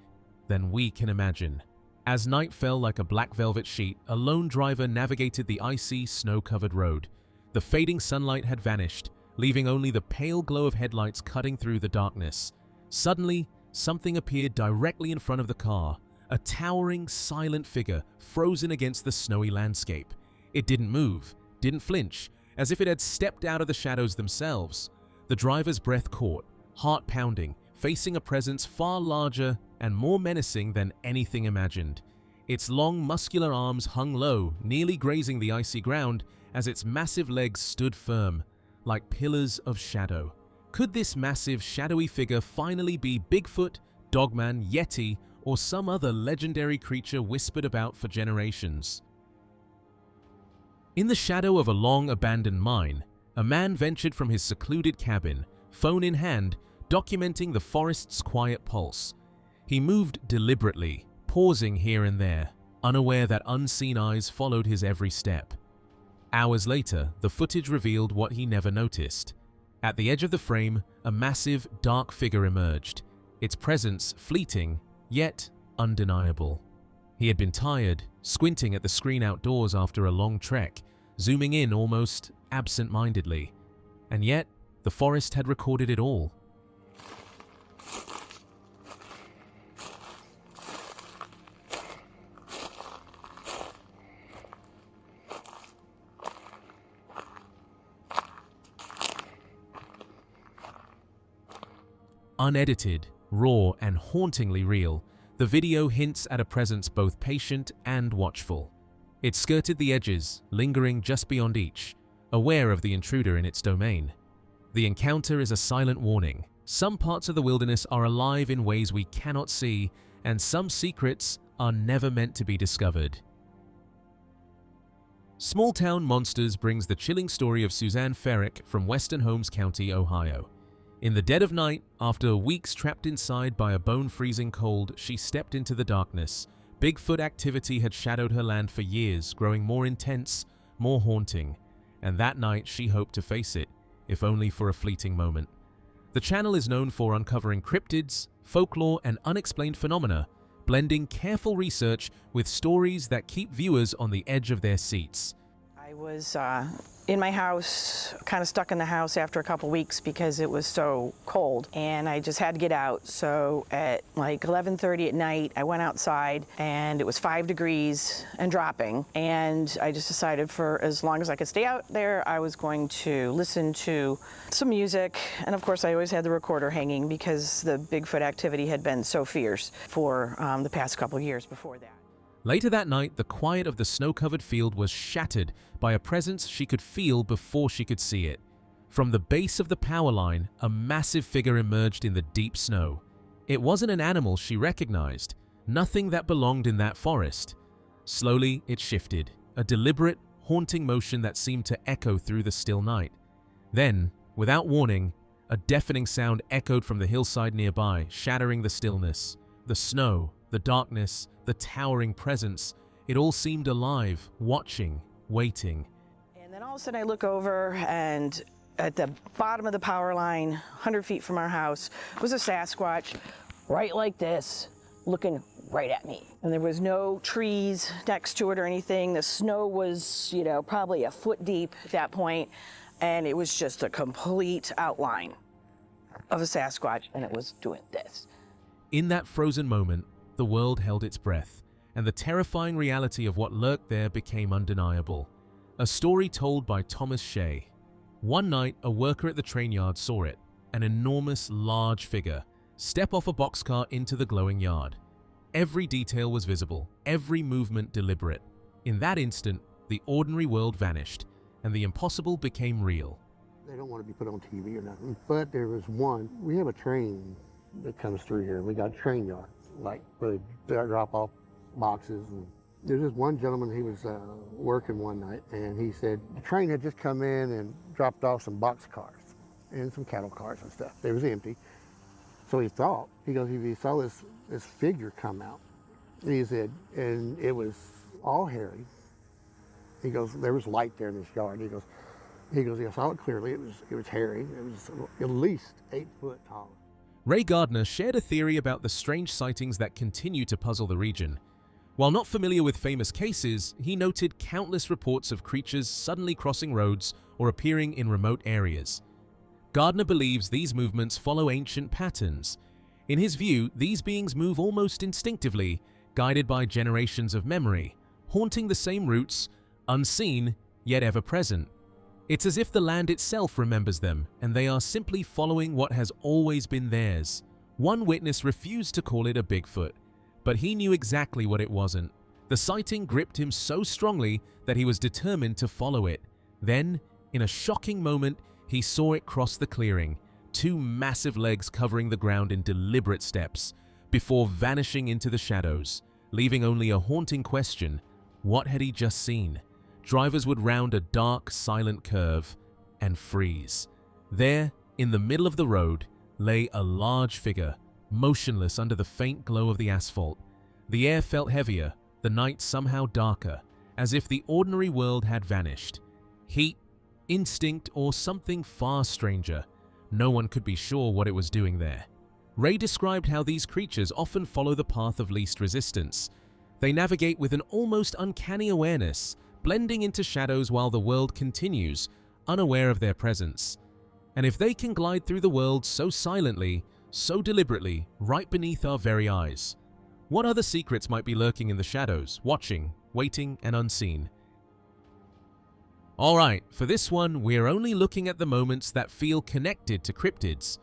than we can imagine. As night fell like a black velvet sheet, a lone driver navigated the icy, snow-covered road. The fading sunlight had vanished, leaving only the pale glow of headlights cutting through the darkness. Suddenly, something appeared directly in front of the car, a towering, silent figure frozen against the snowy landscape. It didn't move, didn't flinch, as if it had stepped out of the shadows themselves. The driver's breath caught, heart pounding, facing a presence far larger and more menacing than anything imagined. Its long, muscular arms hung low, nearly grazing the icy ground, as its massive legs stood firm, like pillars of shadow. Could this massive, shadowy figure finally be Bigfoot, Dogman, Yeti, or some other legendary creature whispered about for generations? In the shadow of a long abandoned mine, a man ventured from his secluded cabin, phone in hand, documenting the forest's quiet pulse. He moved deliberately, pausing here and there, unaware that unseen eyes followed his every step. Hours later, the footage revealed what he never noticed. At the edge of the frame, a massive, dark figure emerged, its presence fleeting, yet undeniable. He had been tired, squinting at the screen outdoors after a long trek, zooming in almost absent-mindedly. And yet, the forest had recorded it all. Unedited, raw, and hauntingly real, the video hints at a presence both patient and watchful. It skirted the edges, lingering just beyond each, aware of the intruder in its domain. The encounter is a silent warning. Some parts of the wilderness are alive in ways we cannot see, and some secrets are never meant to be discovered. Small Town Monsters brings the chilling story of Suzanne Ferrick from Western Holmes County, Ohio. In the dead of night, after weeks trapped inside by a bone-freezing cold, she stepped into the darkness. Bigfoot activity had shadowed her land for years, growing more intense, more haunting. And that night, she hoped to face it, if only for a fleeting moment. The channel is known for uncovering cryptids, folklore, and unexplained phenomena, blending careful research with stories that keep viewers on the edge of their seats. I was in my house, kind of stuck in the house after a couple weeks because it was so cold and I just had to get out. So at like 11:30 at night, I went outside and it was 5 degrees and dropping. And I just decided for as long as I could stay out there, I was going to listen to some music. And of course, I always had the recorder hanging because the Bigfoot activity had been so fierce for the past couple years before that. Later that night, the quiet of the snow-covered field was shattered by a presence she could feel before she could see it. From the base of the power line, a massive figure emerged in the deep snow. It wasn't an animal she recognized, nothing that belonged in that forest. Slowly, it shifted, a deliberate, haunting motion that seemed to echo through the still night. Then, without warning, a deafening sound echoed from the hillside nearby, shattering the stillness. The snow, the darkness, the towering presence, it all seemed alive, watching, waiting. And then all of a sudden I look over, and at the bottom of the power line, 100 feet from our house, was a Sasquatch, right like this, looking right at me. And there was no trees next to it or anything. The snow was, you know, probably a foot deep at that point, and it was just a complete outline of a Sasquatch, and it was doing this. In that frozen moment, the world held its breath, and the terrifying reality of what lurked there became undeniable. A story told by Thomas Shea. One night, a worker at the train yard saw it, an enormous, large figure, step off a boxcar into the glowing yard. Every detail was visible, every movement deliberate. In that instant, the ordinary world vanished, and the impossible became real. They don't want to be put on TV or nothing, but there was one. We have a train that comes through here. We got a train yard, like where they drop off boxes. And there's this one gentleman, he was working one night, and he said the train had just come in and dropped off some box cars and some cattle cars and stuff. They was empty. So he thought, he goes, he saw this figure come out. He said, and it was all hairy. He goes, there was light there in this yard. He goes, I saw it clearly. It was hairy. It was at least 8 foot tall. Ray Gardner shared a theory about the strange sightings that continue to puzzle the region. While not familiar with famous cases, he noted countless reports of creatures suddenly crossing roads or appearing in remote areas. Gardner believes these movements follow ancient patterns. In his view, these beings move almost instinctively, guided by generations of memory, haunting the same routes, unseen yet ever present. It's as if the land itself remembers them, and they are simply following what has always been theirs. One witness refused to call it a Bigfoot, but he knew exactly what it wasn't. The sighting gripped him so strongly that he was determined to follow it. Then, in a shocking moment, he saw it cross the clearing, 2 massive legs covering the ground in deliberate steps, before vanishing into the shadows, leaving only a haunting question: what had he just seen? Drivers would round a dark, silent curve and freeze. There, in the middle of the road, lay a large figure, motionless under the faint glow of the asphalt. The air felt heavier, the night somehow darker, as if the ordinary world had vanished. Heat, instinct, or something far stranger. No one could be sure what it was doing there. Ray described how these creatures often follow the path of least resistance. They navigate with an almost uncanny awareness, blending into shadows while the world continues, unaware of their presence. And if they can glide through the world so silently, so deliberately, right beneath our very eyes, what other secrets might be lurking in the shadows, watching, waiting, and unseen? Alright, for this one, we're only looking at the moments that feel connected to cryptids.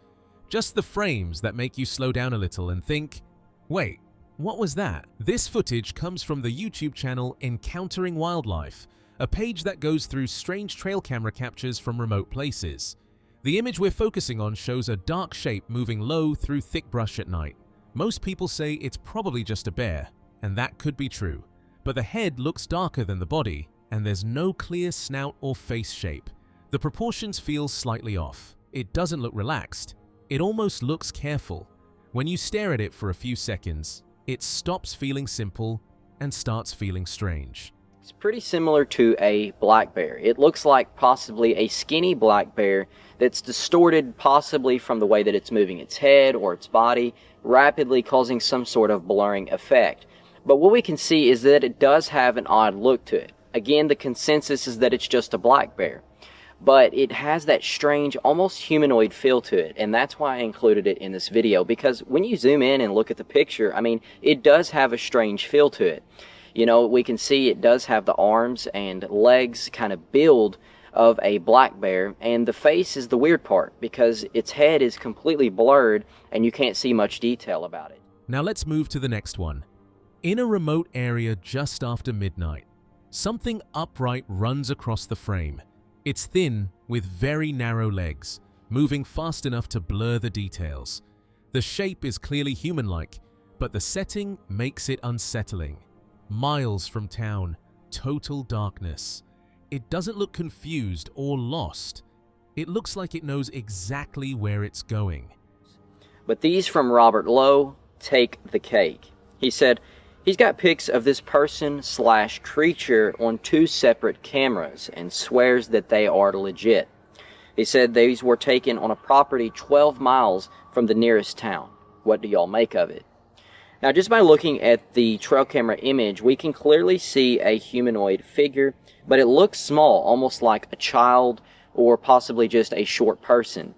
Just the frames that make you slow down a little and think, wait, what was that? This footage comes from the YouTube channel Encountering Wildlife, a page that goes through strange trail camera captures from remote places. The image we're focusing on shows a dark shape moving low through thick brush at night. Most people say it's probably just a bear, and that could be true. But the head looks darker than the body, and there's no clear snout or face shape. The proportions feel slightly off. It doesn't look relaxed. It almost looks careful. When you stare at it for a few seconds, it stops feeling simple and starts feeling strange. It's pretty similar to a black bear. It looks like possibly a skinny black bear that's distorted possibly from the way that it's moving its head or its body, rapidly causing some sort of blurring effect. But what we can see is that it does have an odd look to it. Again, the consensus is that it's just a black bear. But it has that strange, almost humanoid feel to it, and that's why I included it in this video, because when you zoom in and look at the picture, I mean, it does have a strange feel to it. You know, we can see it does have the arms and legs kind of build of a black bear, and the face is the weird part, because its head is completely blurred and you can't see much detail about it. Now let's move to the next one. In a remote area just after midnight, something upright runs across the frame. It's thin, with very narrow legs, moving fast enough to blur the details. The shape is clearly human-like, but the setting makes it unsettling. Miles from town, total darkness. It doesn't look confused or lost. It looks like it knows exactly where it's going. But these from Robert Lowe take the cake. He said, He's got pics of this person slash creature on 2 separate cameras and swears that they are legit. He said these were taken on a property 12 miles from the nearest town. What do y'all make of it? Now, just by looking at the trail camera image, we can clearly see a humanoid figure, but it looks small, almost like a child or possibly just a short person.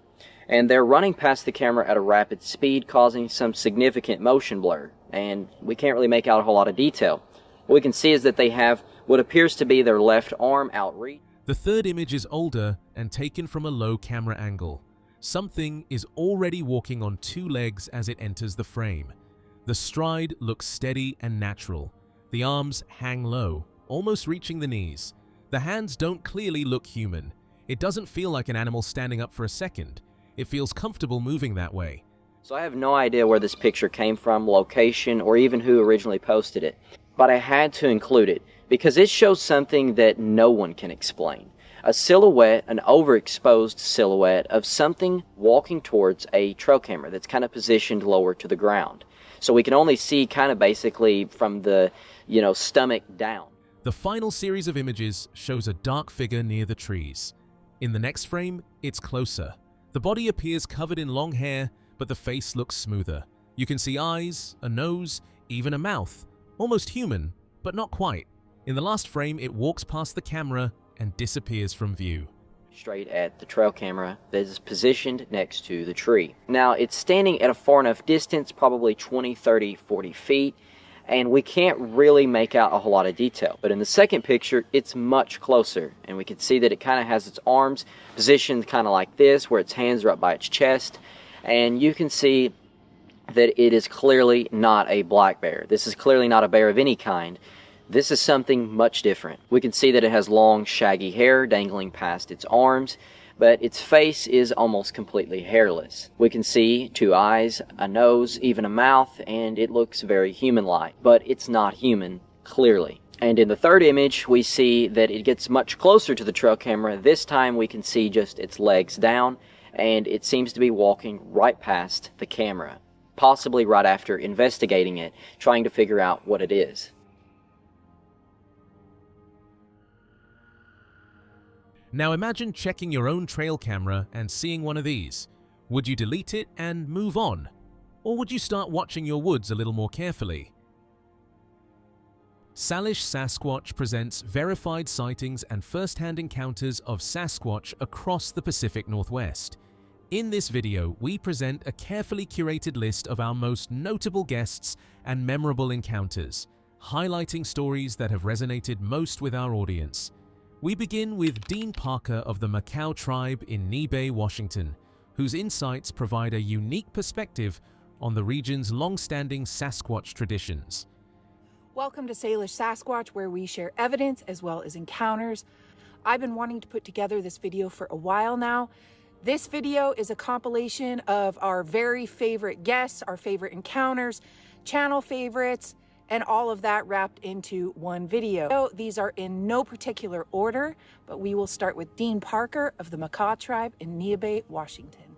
And they're running past the camera at a rapid speed, causing some significant motion blur, and we can't really make out a whole lot of detail. What we can see is that they have what appears to be their left arm outreach. The third image is older and taken from a low camera angle. Something is already walking on 2 legs as it enters the frame. The stride looks steady and natural. The arms hang low, almost reaching the knees. The hands don't clearly look human. It doesn't feel like an animal standing up for a second. It feels comfortable moving that way. So I have no idea where this picture came from, location, or even who originally posted it. But I had to include it because it shows something that no one can explain. A silhouette, an overexposed silhouette of something walking towards a trail camera that's kind of positioned lower to the ground. So we can only see kind of basically from the, stomach down. The final series of images shows a dark figure near the trees. In the next frame, it's closer. The body appears covered in long hair, but the face looks smoother. You can see eyes, a nose, even a mouth. Almost human, but not quite. In the last frame, it walks past the camera and disappears from view. Straight at the trail camera that is positioned next to the tree. Now, it's standing at a far enough distance, probably 20, 30, 40 feet, and we can't really make out a whole lot of detail. But in the second picture, it's much closer, and we can see that it kind of has its arms positioned kind of like this, where its hands are up by its chest, and you can see that it is clearly not a black bear. This is clearly not a bear of any kind. This is something much different. We can see that it has long, shaggy hair dangling past its arms, but its face is almost completely hairless. We can see 2 eyes, a nose, even a mouth, and it looks very human-like, but it's not human, clearly. And in the third image, we see that it gets much closer to the trail camera. This time we can see just its legs down, and it seems to be walking right past the camera, possibly right after investigating it, trying to figure out what it is. Now imagine checking your own trail camera and seeing one of these. Would you delete it and move on? Or would you start watching your woods a little more carefully? Salish Sasquatch presents verified sightings and first-hand encounters of Sasquatch across the Pacific Northwest. In this video, we present a carefully curated list of our most notable guests and memorable encounters, highlighting stories that have resonated most with our audience. We begin with Dean Parker of the Macau tribe in Nebe, Washington, whose insights provide a unique perspective on the region's long-standing Sasquatch traditions. Welcome to Salish Sasquatch, where we share evidence as well as encounters. I've been wanting to put together this video for a while now. This video is a compilation of our very favorite guests, our favorite encounters, channel favorites, and all of that wrapped into one video. So these are in no particular order, but we will start with Dean Parker of the Macau tribe in Nebe, Washington.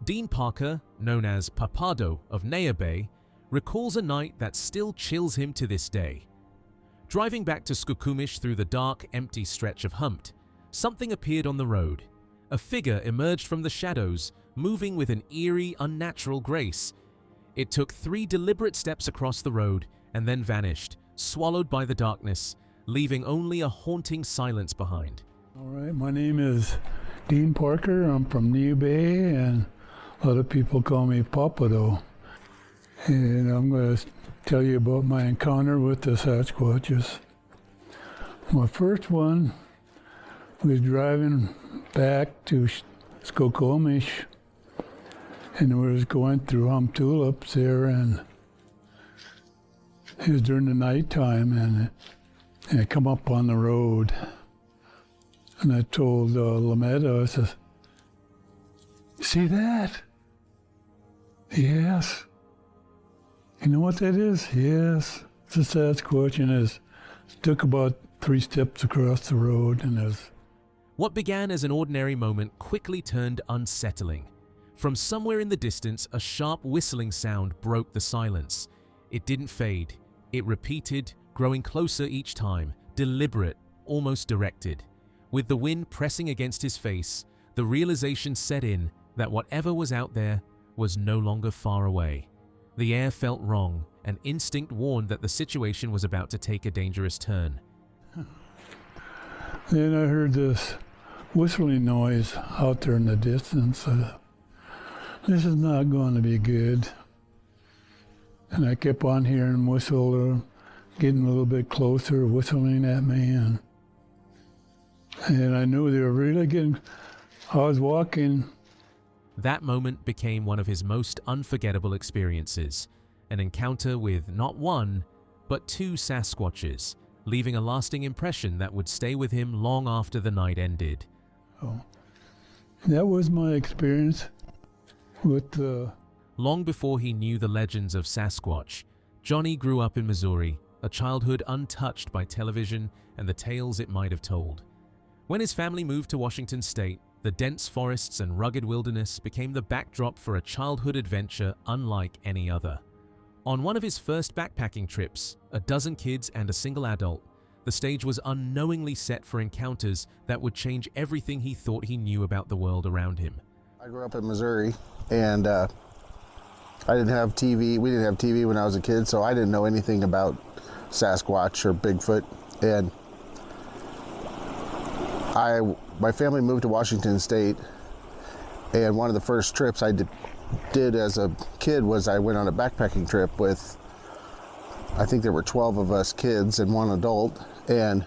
Dean Parker, known as Papado of Nebe, recalls a night that still chills him to this day. Driving back to Skokomish through the dark, empty stretch of Humpt, something appeared on the road. A figure emerged from the shadows, moving with an eerie, unnatural grace. It took 3 deliberate steps across the road and then vanished, swallowed by the darkness, leaving only a haunting silence behind. All right, my name is Dean Parker. I'm from Nebe, and a lot of people call me Papado. And I'm going to tell you about my encounter with the Sasquatches. My first one was driving back to Skokomish, and we was going through tulips there, and it was during the nighttime, and I come up on the road, and I told Lametta, I said, "See that?" "Yes." "You know what that is?" "Yes, it's a Sasquatch," and it took about 3 steps across the road, and it What began as an ordinary moment quickly turned unsettling. From somewhere in the distance, a sharp whistling sound broke the silence. It didn't fade. It repeated, growing closer each time, deliberate, almost directed. With the wind pressing against his face, the realization set in that whatever was out there was no longer far away. The air felt wrong, and instinct warned that the situation was about to take a dangerous turn. Then I heard this whistling noise out there in the distance. This is not going to be good. And I kept on hearing whistle, getting a little bit closer, whistling at me, and I knew they were really getting. I was walking. That moment became one of his most unforgettable experiences, an encounter with not one, but two Sasquatches, leaving a lasting impression that would stay with him long after the night ended. Oh, that was my experience with Long before he knew the legends of Sasquatch, Johnny grew up in Missouri, a childhood untouched by television and the tales it might have told. When his family moved to Washington State, the dense forests and rugged wilderness became the backdrop for a childhood adventure unlike any other. On one of his first backpacking trips, a dozen kids and a single adult, the stage was unknowingly set for encounters that would change everything he thought he knew about the world around him. I grew up in Missouri, and I didn't have TV. We didn't have TV when I was a kid, so I didn't know anything about Sasquatch or Bigfoot. And my family moved to Washington State, and one of the first trips I did as a kid was I went on a backpacking trip with, I think there were 12 of us kids and one adult. And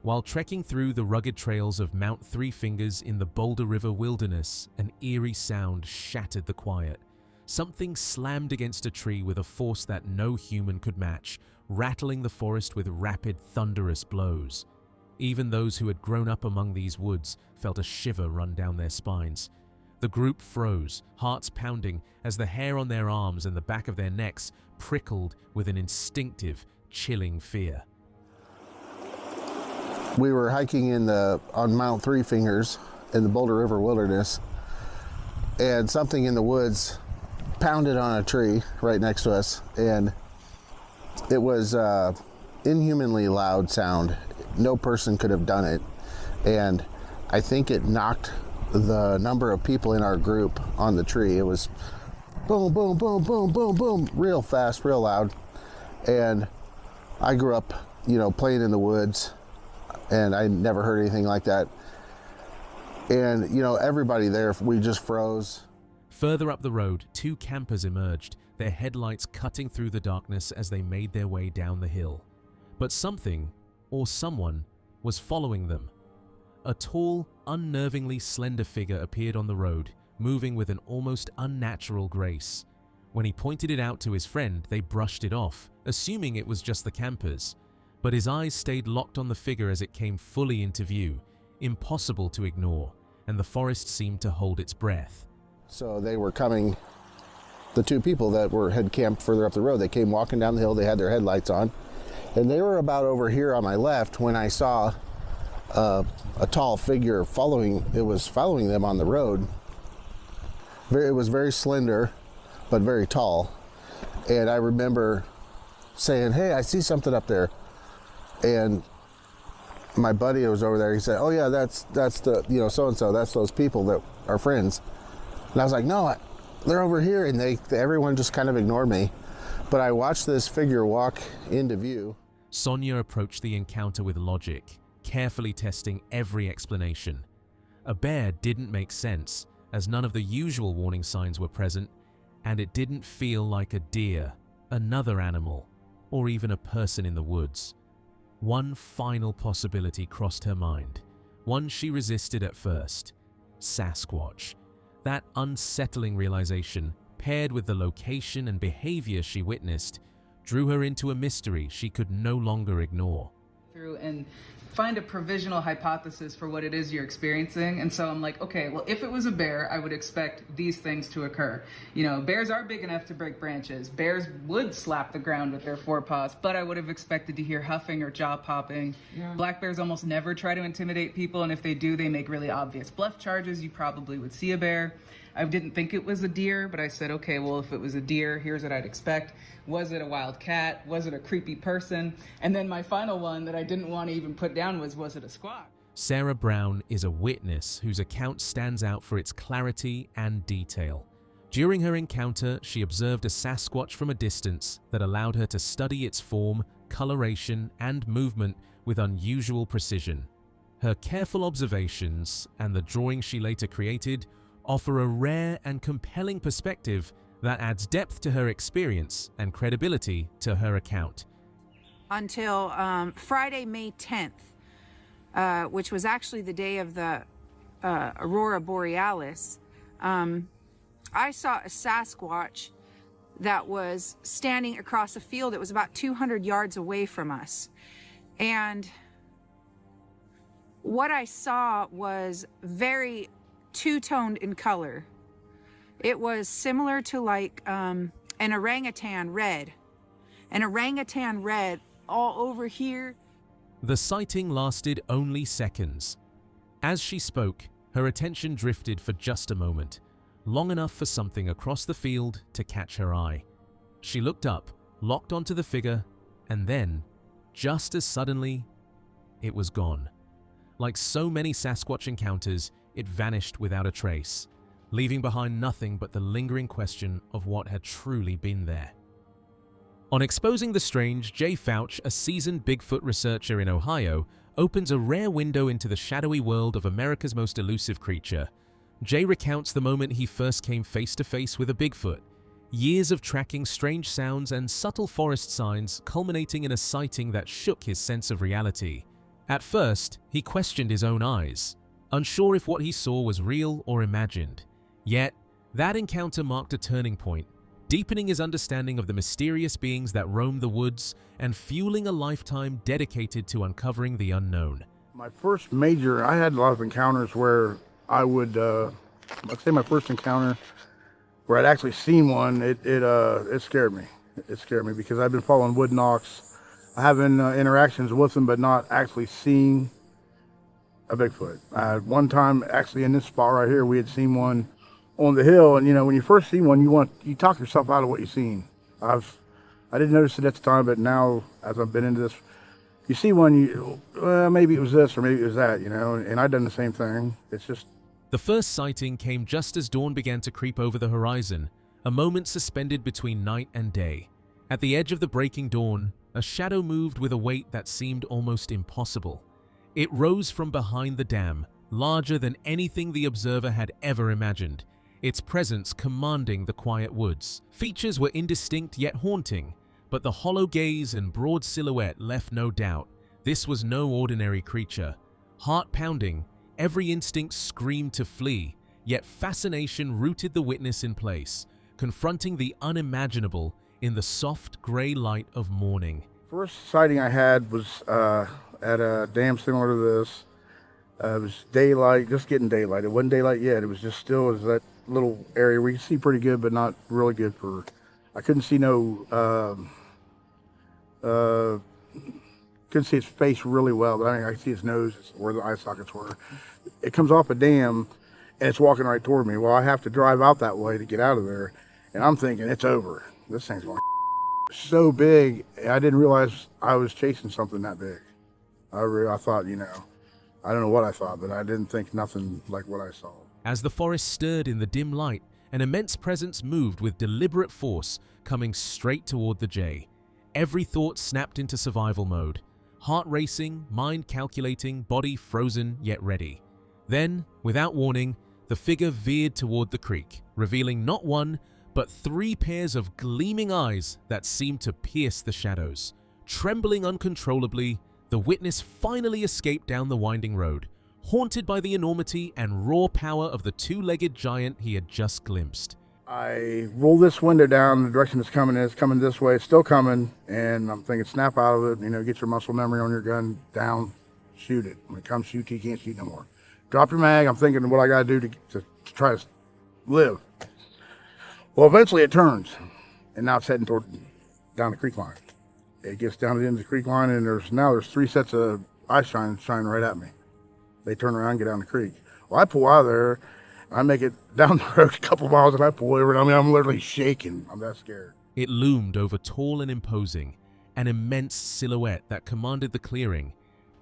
while trekking through the rugged trails of Mount Three Fingers in the Boulder River wilderness, an eerie sound shattered the quiet. Something slammed against a tree with a force that no human could match, rattling the forest with rapid, thunderous blows. Even those who had grown up among these woods felt a shiver run down their spines. The group froze, hearts pounding, as the hair on their arms and the back of their necks prickled with an instinctive, chilling fear. We were hiking on Mount Three Fingers in the Boulder River wilderness, and something in the woods pounded on a tree right next to us, and it was inhumanly loud sound. No person could have done it, and I think it knocked the number of people in our group on the tree. It was boom, boom, boom, boom, boom, boom, real fast, real loud. And I grew up, playing in the woods, and I never heard anything like that. And, everybody there, we just froze. Further up the road, two campers emerged, their headlights cutting through the darkness as they made their way down the hill. But something, or someone, was following them. A tall, unnervingly slender figure appeared on the road, moving with an almost unnatural grace. When he pointed it out to his friend, they brushed it off, assuming it was just the campers. But his eyes stayed locked on the figure as it came fully into view, impossible to ignore, and the forest seemed to hold its breath. So they were coming, the two people that had camped further up the road, they came walking down the hill, they had their headlights on, and they were about over here on my left when I saw a tall figure following them on the road. It was very slender, but very tall. And I remember saying, "Hey, I see something up there." And my buddy who was over there, he said, "Oh yeah, that's the, so-and-so, that's those people that are friends." And I was like, "No, they're over here." And everyone just kind of ignored me. But I watched this figure walk into view. Sonia approached the encounter with logic, carefully testing every explanation. A bear didn't make sense, as none of the usual warning signs were present, and it didn't feel like a deer, another animal, or even a person in the woods. One final possibility crossed her mind, one she resisted at first: Sasquatch. That unsettling realization, paired with the location and behavior she witnessed, drew her into a mystery she could no longer ignore. Through and find a provisional hypothesis for what it is you're experiencing. And so I'm like, okay, well, if it was a bear, I would expect these things to occur. Bears are big enough to break branches. Bears would slap the ground with their forepaws, but I would have expected to hear huffing or jaw popping. Yeah. Black bears almost never try to intimidate people, and if they do, they make really obvious bluff charges. You probably would see a bear. I didn't think it was a deer, but I said, okay, well, if it was a deer, here's what I'd expect. Was it a wild cat? Was it a creepy person? And then my final one that I didn't want to even put down was it a squatch? Sarah Brown is a witness whose account stands out for its clarity and detail. During her encounter, she observed a Sasquatch from a distance that allowed her to study its form, coloration, and movement with unusual precision. Her careful observations and the drawing she later created offer a rare and compelling perspective that adds depth to her experience and credibility to her account. Until Friday, May 10th, which was actually the day of the Aurora Borealis, I saw a Sasquatch that was standing across a field that was about 200 yards away from us. And what I saw was very two-toned in color. It was similar to like an orangutan red. An orangutan red all over here. The sighting lasted only seconds. As she spoke, her attention drifted for just a moment, long enough for something across the field to catch her eye. She looked up, locked onto the figure, and then, just as suddenly, it was gone. Like so many Sasquatch encounters, it vanished without a trace, leaving behind nothing but the lingering question of what had truly been there. On Exposing the Strange, Jay Fouch, a seasoned Bigfoot researcher in Ohio, opens a rare window into the shadowy world of America's most elusive creature. Jay recounts the moment he first came face-to-face with a Bigfoot, years of tracking strange sounds and subtle forest signs culminating in a sighting that shook his sense of reality. At first, he questioned his own eyes, unsure if what he saw was real or imagined. Yet, that encounter marked a turning point, deepening his understanding of the mysterious beings that roam the woods and fueling a lifetime dedicated to uncovering the unknown. My first major, I had a lot of encounters where I would, let's say my first encounter where I'd actually seen one, it scared me. It scared me because I've been following wood knocks, having interactions with them, but not actually seeing a Bigfoot. One time, actually in this spot right here, we had seen one on the hill, and you know, when you first see one, you talk yourself out of what you've seen. I didn't notice it at the time, but now as I've been into this, you see one, maybe it was this or maybe it was that, you know, and I've done the same thing. It's just. The first sighting came just as dawn began to creep over the horizon, a moment suspended between night and day. At the edge of the breaking dawn, a shadow moved with a weight that seemed almost impossible. It rose from behind the dam, larger than anything the observer had ever imagined, its presence commanding the quiet woods. Features were indistinct yet haunting, but the hollow gaze and broad silhouette left no doubt. This was no ordinary creature. Heart pounding, every instinct screamed to flee, yet fascination rooted the witness in place, confronting the unimaginable in the soft gray light of morning. First sighting I had was at a dam similar to this. It was daylight, just getting daylight. It wasn't daylight yet. It was just still as that little area where you see pretty good, but not really good for. I couldn't see couldn't see his face really well, but I could see his nose, where the eye sockets were. It comes off a dam, and it's walking right toward me. Well, I have to drive out that way to get out of there, and I'm thinking it's over. This thing's going so big. I didn't realize I was chasing something that big. I thought, you know, I don't know what I thought, but I didn't think nothing like what I saw. As the forest stirred in the dim light, an immense presence moved with deliberate force, coming straight toward the jay. Every thought snapped into survival mode. Heart racing, mind calculating, body frozen yet ready. Then, without warning, the figure veered toward the creek, revealing not one, but 3 pairs of gleaming eyes that seemed to pierce the shadows. Trembling uncontrollably, the witness finally escaped down the winding road, haunted by the enormity and raw power of the 2-legged giant he had just glimpsed. I roll this window down the direction it's coming this way, it's still coming, and I'm thinking snap out of it, you know, get your muscle memory on your gun down, shoot it. When it comes shoot, you can't shoot no more. Drop your mag, I'm thinking what I gotta do to try to live. Well, eventually it turns, and now it's heading down the creek line. It gets down to the end of the creek line, and there's 3 sets of eyes shining right at me. They turn around and get down the creek. Well, I pull out of there, I make it down the road a couple miles and I pull over, and I mean, I'm literally shaking. I'm that scared. It loomed over tall and imposing, an immense silhouette that commanded the clearing.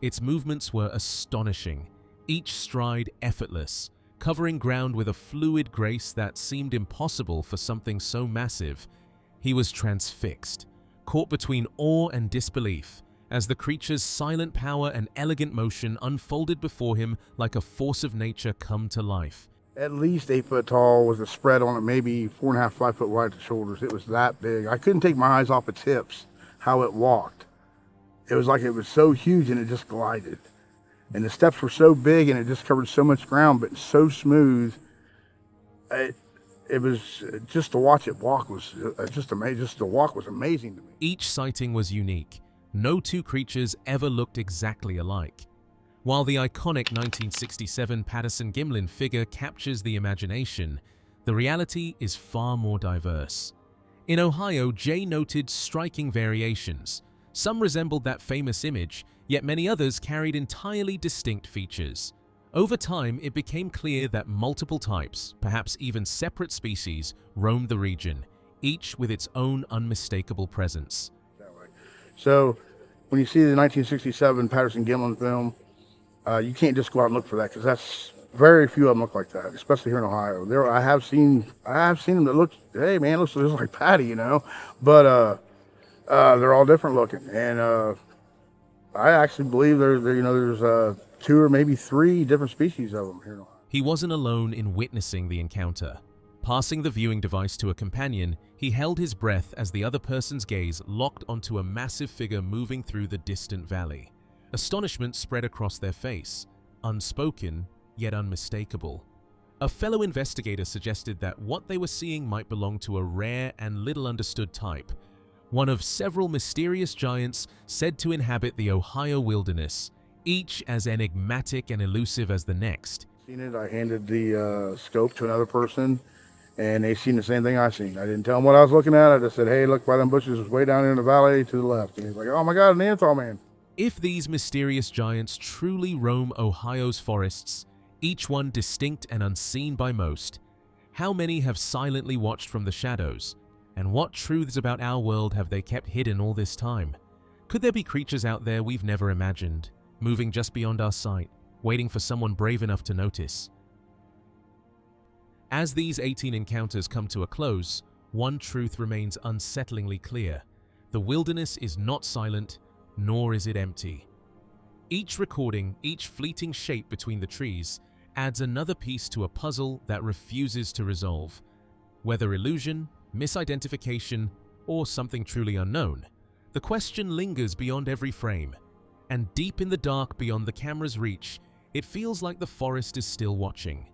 Its movements were astonishing, each stride effortless, covering ground with a fluid grace that seemed impossible for something so massive. He was transfixed, caught between awe and disbelief, as the creature's silent power and elegant motion unfolded before him like a force of nature come to life. At least 8 foot tall, with a spread on it, maybe 4.5, 5 foot wide at the shoulders. It was that big. I couldn't take my eyes off its hips, how it walked. It was like it was so huge and it just glided. And the steps were so big and it just covered so much ground, but so smooth. It was just to watch it walk was just amazing. Just to walk was amazing to me. Each sighting was unique. No two creatures ever looked exactly alike. While the iconic 1967 Patterson-Gimlin figure captures the imagination, the reality is far more diverse. In Ohio, Jay noted striking variations. Some resembled that famous image, yet many others carried entirely distinct features. Over time, it became clear that multiple types, perhaps even separate species, roamed the region, each with its own unmistakable presence. So, when you see the 1967 Patterson-Gimlin film, you can't just go out and look for that, because that's very few of them look like that, especially here in Ohio. I have seen them that look, hey man, looks just like Patty, you know, but they're all different looking, and I actually believe there's 2 or maybe 3 different species of them here in Ohio. He wasn't alone in witnessing the encounter. Passing the viewing device to a companion, he held his breath as the other person's gaze locked onto a massive figure moving through the distant valley. Astonishment spread across their face, unspoken yet unmistakable. A fellow investigator suggested that what they were seeing might belong to a rare and little understood type, one of several mysterious giants said to inhabit the Ohio wilderness, each as enigmatic and elusive as the next. I handed the scope to another person, and they seen the same thing I seen. I didn't tell them what I was looking at. I just said, hey, look by them bushes, it's way down in the valley to the left. And he's like, oh my God, an Neanderthal man. If these mysterious giants truly roam Ohio's forests, each one distinct and unseen by most, how many have silently watched from the shadows? And what truths about our world have they kept hidden all this time? Could there be creatures out there we've never imagined, moving just beyond our sight, waiting for someone brave enough to notice? As these 18 encounters come to a close, one truth remains unsettlingly clear. The wilderness is not silent, nor is it empty. Each recording, each fleeting shape between the trees, adds another piece to a puzzle that refuses to resolve. Whether illusion, misidentification, or something truly unknown, the question lingers beyond every frame. And deep in the dark beyond the camera's reach, it feels like the forest is still watching,